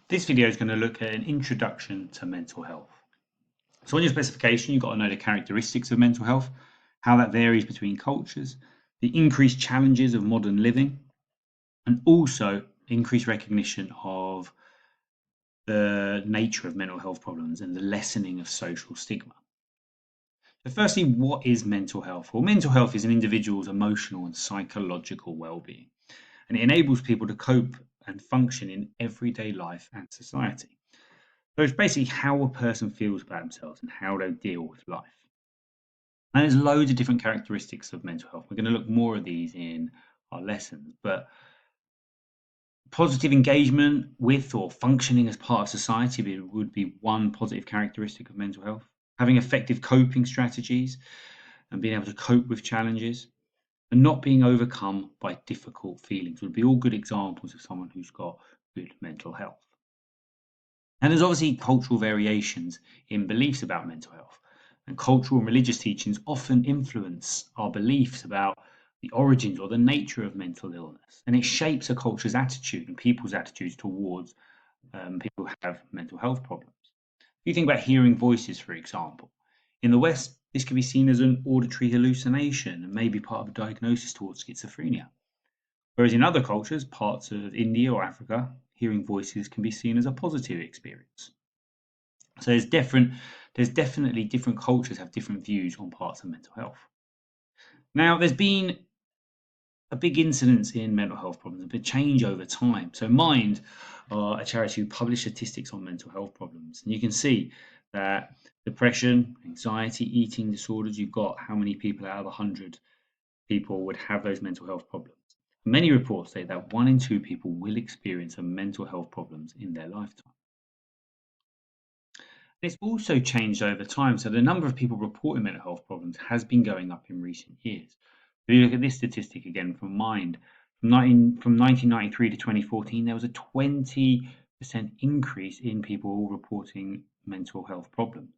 This video is going to look at an introduction to mental health. So on your specification, you've got to know the characteristics of mental health, how that varies between cultures, the increased challenges of modern living, and also increased recognition of the nature of mental health problems and the lessening of social stigma. So firstly, what is mental health? Well, mental health is an individual's emotional and psychological well-being, and it enables people to cope and function in everyday life and society. So it's basically how a person feels about themselves and how they deal with life. And there's loads of different characteristics of mental health. We're going to look more of these in our lessons, but positive engagement with or functioning as part of society would be one positive characteristic of mental health. Having effective coping strategies and being able to cope with challenges and not being overcome by difficult feelings would be all good examples of someone who's got good mental health. And there's obviously cultural variations in beliefs about mental health. And cultural and religious teachings often influence our beliefs about the origins or the nature of mental illness. And it shapes a culture's attitude and people's attitudes towards people who have mental health problems. If you think about hearing voices, for example, in the West, this can be seen as an auditory hallucination and maybe part of a diagnosis towards schizophrenia. Whereas in other cultures, parts of India or Africa, hearing voices can be seen as a positive experience. So there's definitely different cultures have different views on parts of mental health. Now, there's been a big incidence in mental health problems, a big change over time. So Mind are a charity who publish statistics on mental health problems. And you can see that depression, anxiety, eating disorders, you've got how many people out of 100 people would have those mental health problems. Many reports say that 1 in 2 people will experience a mental health problems in their lifetime. It's also changed over time. So the number of people reporting mental health problems has been going up in recent years. If you look at this statistic again from Mind, from 1993 to 2014, there was a 20% increase in people reporting mental health problems.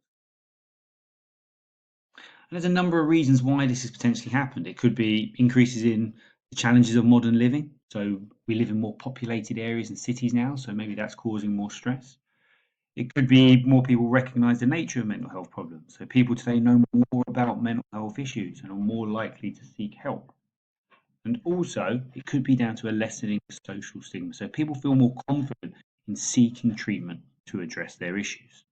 And there's a number of reasons why this has potentially happened. It could be increases in the challenges of modern living. So we live in more populated areas and cities now, so maybe that's causing more stress. It could be more people recognize the nature of mental health problems. So people today know more about mental health issues and are more likely to seek help. And also, it could be down to a lessening of social stigma. So people feel more confident in seeking treatment to address their issues.